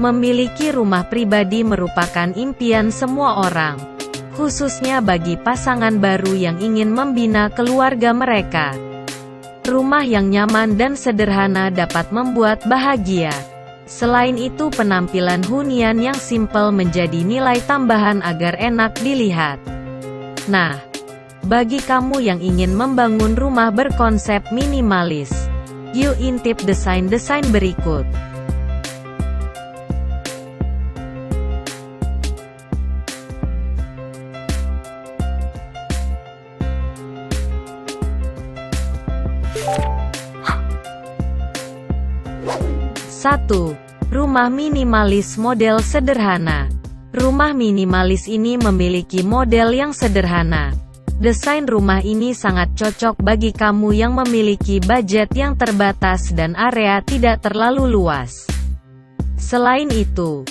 Memiliki rumah pribadi merupakan impian semua orang, khususnya bagi pasangan baru yang ingin membina keluarga mereka. Rumah yang nyaman dan sederhana dapat membuat bahagia. Selain itu, penampilan hunian yang simpel menjadi nilai tambahan agar enak dilihat. Nah, bagi kamu yang ingin membangun rumah berkonsep minimalis, yuk intip desain-desain berikut. Satu, rumah minimalis model sederhana. Rumah minimalis ini memiliki model yang sederhana. Desain rumah ini sangat cocok bagi kamu yang memiliki budget yang terbatas dan area tidak terlalu luas. Selain itu,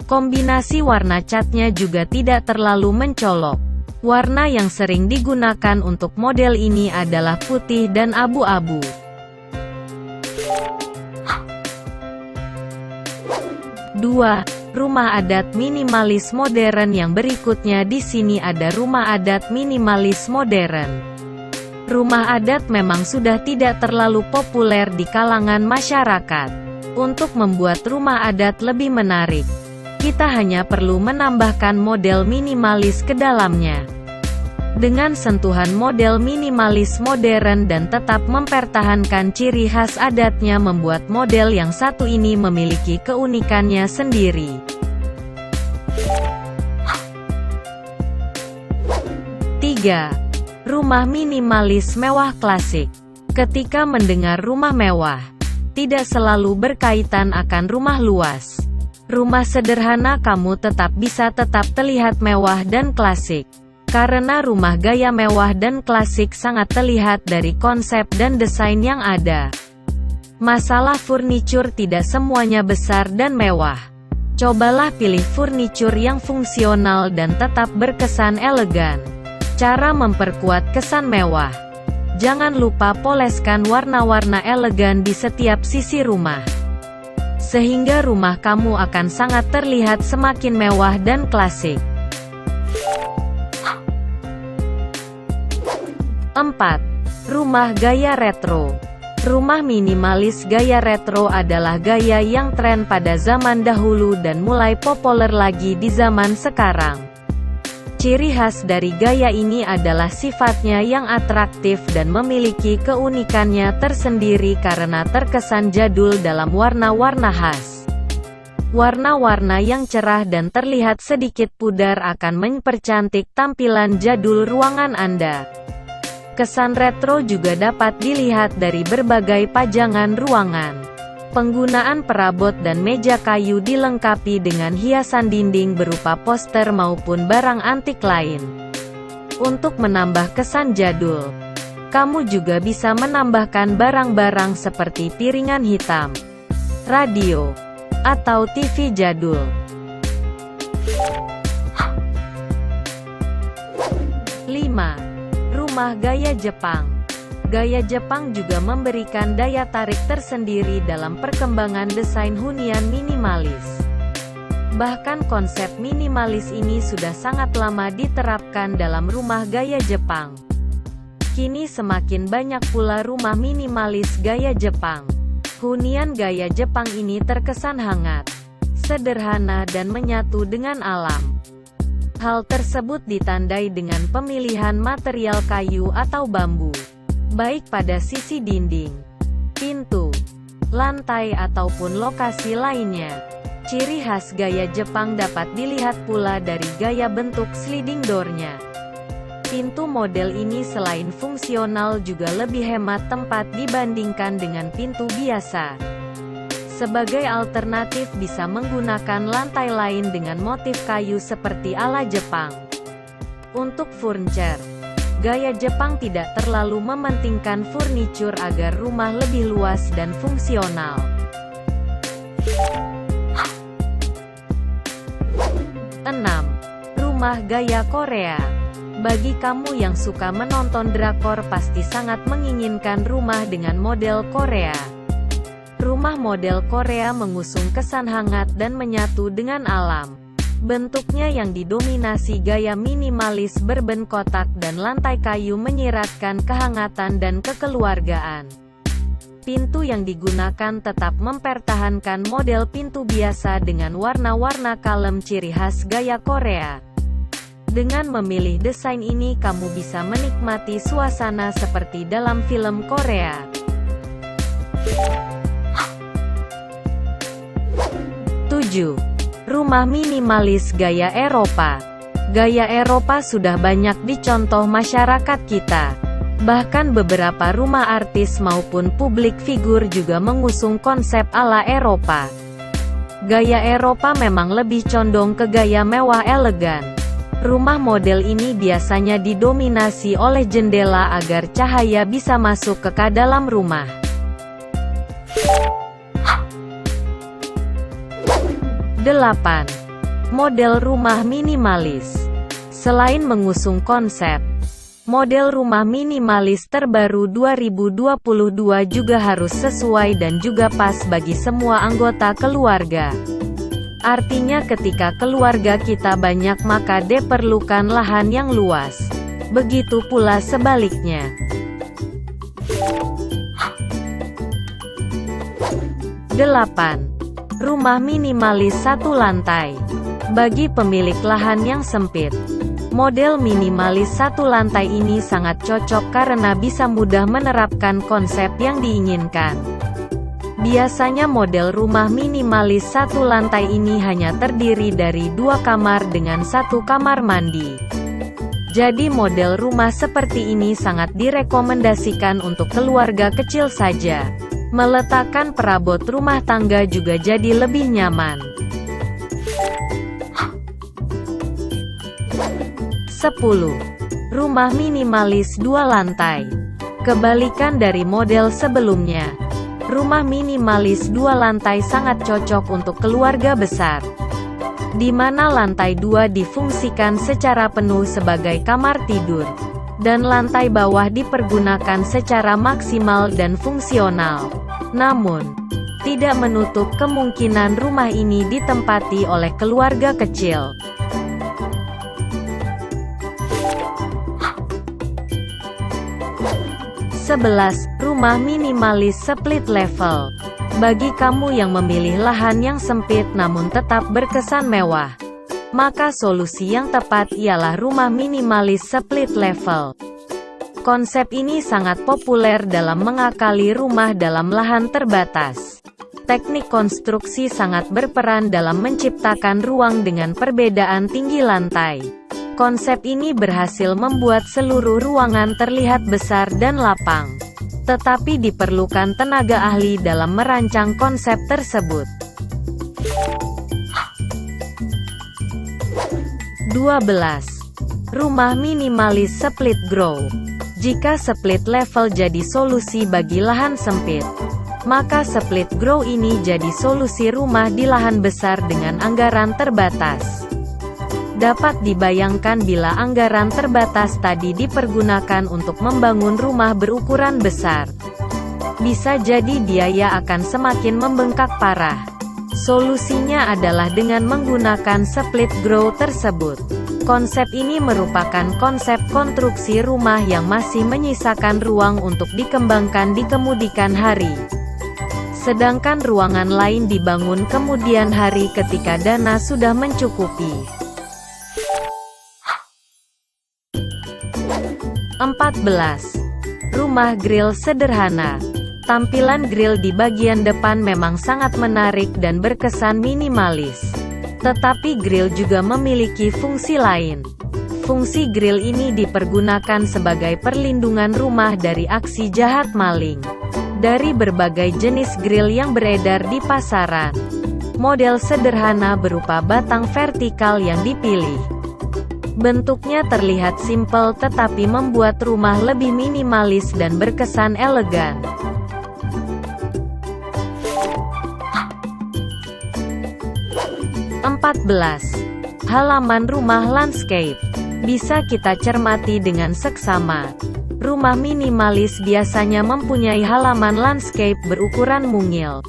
kombinasi warna catnya juga tidak terlalu mencolok. Warna yang sering digunakan untuk model ini adalah putih dan abu-abu. 2. Rumah adat minimalis modern. Yang berikutnya di sini ada rumah adat minimalis modern. Rumah adat memang sudah tidak terlalu populer di kalangan masyarakat. Untuk membuat rumah adat lebih menarik, kita hanya perlu menambahkan model minimalis ke dalamnya. Dengan sentuhan model minimalis modern dan tetap mempertahankan ciri khas adatnya membuat model yang satu ini memiliki keunikannya sendiri. 3. Rumah minimalis mewah klasik. Ketika mendengar rumah mewah, tidak selalu berkaitan akan rumah luas. Rumah sederhana kamu tetap bisa terlihat mewah dan klasik. Karena rumah gaya mewah dan klasik sangat terlihat dari konsep dan desain yang ada. Masalah furniture tidak semuanya besar dan mewah. Cobalah pilih furniture yang fungsional dan tetap berkesan elegan. Cara memperkuat kesan mewah. Jangan lupa poleskan warna-warna elegan di setiap sisi rumah. Sehingga rumah kamu akan sangat terlihat semakin mewah dan klasik. 4. Rumah gaya retro. Rumah minimalis gaya retro adalah gaya yang tren pada zaman dahulu dan mulai populer lagi di zaman sekarang. Ciri khas dari gaya ini adalah sifatnya yang atraktif dan memiliki keunikannya tersendiri karena terkesan jadul dalam warna-warna khas. Warna-warna yang cerah dan terlihat sedikit pudar akan mempercantik tampilan jadul ruangan Anda. Kesan retro juga dapat dilihat dari berbagai pajangan ruangan. Penggunaan perabot dan meja kayu dilengkapi dengan hiasan dinding berupa poster maupun barang antik lain. Untuk menambah kesan jadul, kamu juga bisa menambahkan barang-barang seperti piringan hitam, radio, atau TV jadul. 5. Rumah gaya Jepang. Gaya Jepang juga memberikan daya tarik tersendiri dalam perkembangan desain hunian minimalis. Bahkan konsep minimalis ini sudah sangat lama diterapkan dalam rumah gaya Jepang. Kini semakin banyak pula rumah minimalis gaya Jepang. Hunian gaya Jepang ini terkesan hangat, sederhana dan menyatu dengan alam. Hal tersebut ditandai dengan pemilihan material kayu atau bambu, baik pada sisi dinding, pintu, lantai ataupun lokasi lainnya. Ciri khas gaya Jepang dapat dilihat pula dari gaya bentuk sliding door-nya. Pintu model ini selain fungsional juga lebih hemat tempat dibandingkan dengan pintu biasa. Sebagai alternatif bisa menggunakan lantai lain dengan motif kayu seperti ala Jepang. Untuk furniture, gaya Jepang tidak terlalu mementingkan furniture agar rumah lebih luas dan fungsional. 6. Rumah gaya Korea. Bagi kamu yang suka menonton drakor pasti sangat menginginkan rumah dengan model Korea. Rumah model Korea mengusung kesan hangat dan menyatu dengan alam. Bentuknya yang didominasi gaya minimalis berben kotak dan lantai kayu menyiratkan kehangatan dan kekeluargaan. Pintu yang digunakan tetap mempertahankan model pintu biasa dengan warna-warna kalem ciri khas gaya Korea. Dengan memilih desain ini kamu bisa menikmati suasana seperti dalam film Korea. 7. Rumah minimalis gaya Eropa. Gaya Eropa sudah banyak dicontoh masyarakat kita. Bahkan beberapa rumah artis maupun publik figur juga mengusung konsep ala Eropa. Gaya Eropa memang lebih condong ke gaya mewah elegan. Rumah model ini biasanya didominasi oleh jendela agar cahaya bisa masuk ke dalam rumah. 8. Model rumah minimalis. Selain mengusung konsep, model rumah minimalis terbaru 2022 juga harus sesuai dan juga pas bagi semua anggota keluarga. Artinya ketika keluarga kita banyak maka diperlukan lahan yang luas. Begitu pula sebaliknya. 8. Rumah minimalis satu lantai. Bagi pemilik lahan yang sempit, model minimalis satu lantai ini sangat cocok karena bisa mudah menerapkan konsep yang diinginkan. Biasanya model rumah minimalis satu lantai ini hanya terdiri dari 2 kamar dengan 1 kamar mandi. Jadi model rumah seperti ini sangat direkomendasikan untuk keluarga kecil saja. Meletakkan perabot rumah tangga juga jadi lebih nyaman. 10. Rumah minimalis 2 lantai. Kebalikan dari model sebelumnya, rumah minimalis 2 lantai sangat cocok untuk keluarga besar, di mana lantai 2 difungsikan secara penuh sebagai kamar tidur, dan lantai bawah dipergunakan secara maksimal dan fungsional. Namun, tidak menutup kemungkinan rumah ini ditempati oleh keluarga kecil. 11. Rumah minimalis split level. Bagi kamu yang memilih lahan yang sempit namun tetap berkesan mewah, maka solusi yang tepat ialah rumah minimalis split level. Konsep ini sangat populer dalam mengakali rumah dalam lahan terbatas. Teknik konstruksi sangat berperan dalam menciptakan ruang dengan perbedaan tinggi lantai. Konsep ini berhasil membuat seluruh ruangan terlihat besar dan lapang. Tetapi diperlukan tenaga ahli dalam merancang konsep tersebut. 12. Rumah minimalis split grow. Jika split level jadi solusi bagi lahan sempit, maka split grow ini jadi solusi rumah di lahan besar dengan anggaran terbatas. Dapat dibayangkan bila anggaran terbatas tadi dipergunakan untuk membangun rumah berukuran besar. Bisa jadi biaya akan semakin membengkak parah. Solusinya adalah dengan menggunakan split grow tersebut. Konsep ini merupakan konsep konstruksi rumah yang masih menyisakan ruang untuk dikembangkan di kemudian hari. Sedangkan ruangan lain dibangun kemudian hari ketika dana sudah mencukupi. 14. Rumah grill sederhana. Tampilan grill di bagian depan memang sangat menarik dan berkesan minimalis. Tetapi grill juga memiliki fungsi lain. Fungsi grill ini dipergunakan sebagai perlindungan rumah dari aksi jahat maling. Dari berbagai jenis grill yang beredar di pasaran, model sederhana berupa batang vertikal yang dipilih. Bentuknya terlihat simpel tetapi membuat rumah lebih minimalis dan berkesan elegan. 14. Halaman rumah landscape. Bisa kita cermati dengan seksama. Rumah minimalis biasanya mempunyai halaman landscape berukuran mungil.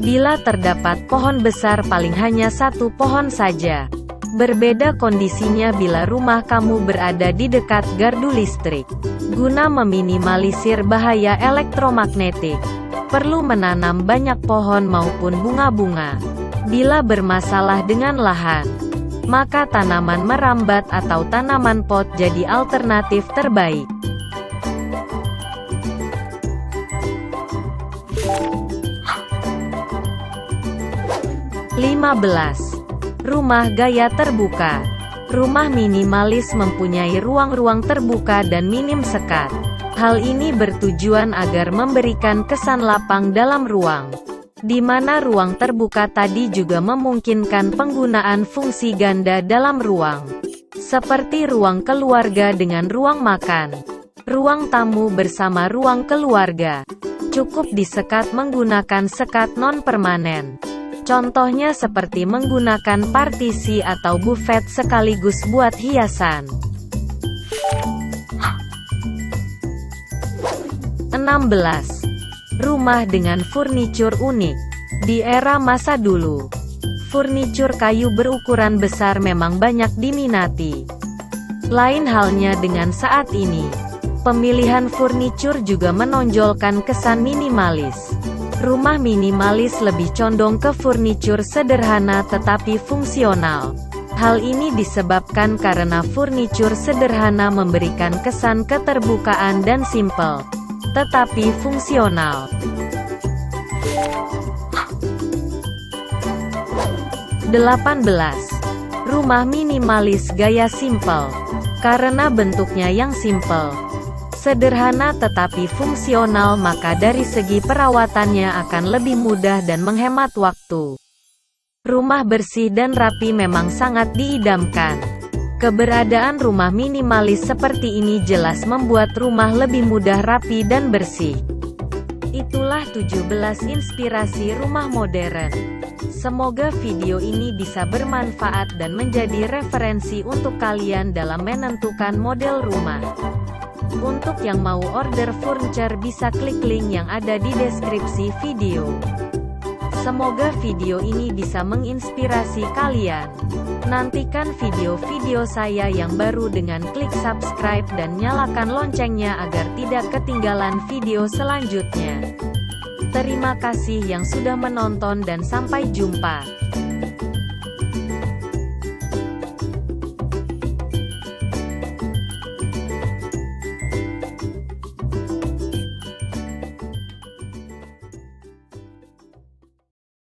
Bila terdapat pohon besar paling hanya satu pohon saja. Berbeda kondisinya bila rumah kamu berada di dekat gardu listrik. Guna meminimalisir bahaya elektromagnetik, perlu menanam banyak pohon maupun bunga-bunga. Bila bermasalah dengan lahan, maka tanaman merambat atau tanaman pot jadi alternatif terbaik. 15. Rumah gaya terbuka. Rumah minimalis mempunyai ruang-ruang terbuka dan minim sekat. Hal ini bertujuan agar memberikan kesan lapang dalam ruang, di mana ruang terbuka tadi juga memungkinkan penggunaan fungsi ganda dalam ruang, seperti ruang keluarga dengan ruang makan, ruang tamu bersama ruang keluarga. Cukup disekat menggunakan sekat non-permanen. Contohnya seperti menggunakan partisi atau bufet sekaligus buat hiasan. 16. Rumah dengan furnitur unik. Di era masa dulu, furnitur kayu berukuran besar memang banyak diminati. Lain halnya dengan saat ini. Pemilihan furnitur juga menonjolkan kesan minimalis. Rumah minimalis lebih condong ke furnitur sederhana tetapi fungsional. Hal ini disebabkan karena furnitur sederhana memberikan kesan keterbukaan dan simpel, tetapi fungsional. 18. Rumah minimalis gaya simpel. Karena bentuknya yang simpel, sederhana tetapi fungsional, maka dari segi perawatannya akan lebih mudah dan menghemat waktu. Rumah bersih dan rapi memang sangat diidamkan. Keberadaan rumah minimalis seperti ini jelas membuat rumah lebih mudah rapi dan bersih. Itulah 17 inspirasi rumah modern. Semoga video ini bisa bermanfaat dan menjadi referensi untuk kalian dalam menentukan model rumah. Untuk yang mau order furniture bisa klik link yang ada di deskripsi video. Semoga video ini bisa menginspirasi kalian. Nantikan video-video saya yang baru dengan klik subscribe dan nyalakan loncengnya agar tidak ketinggalan video selanjutnya. Terima kasih yang sudah menonton dan sampai jumpa.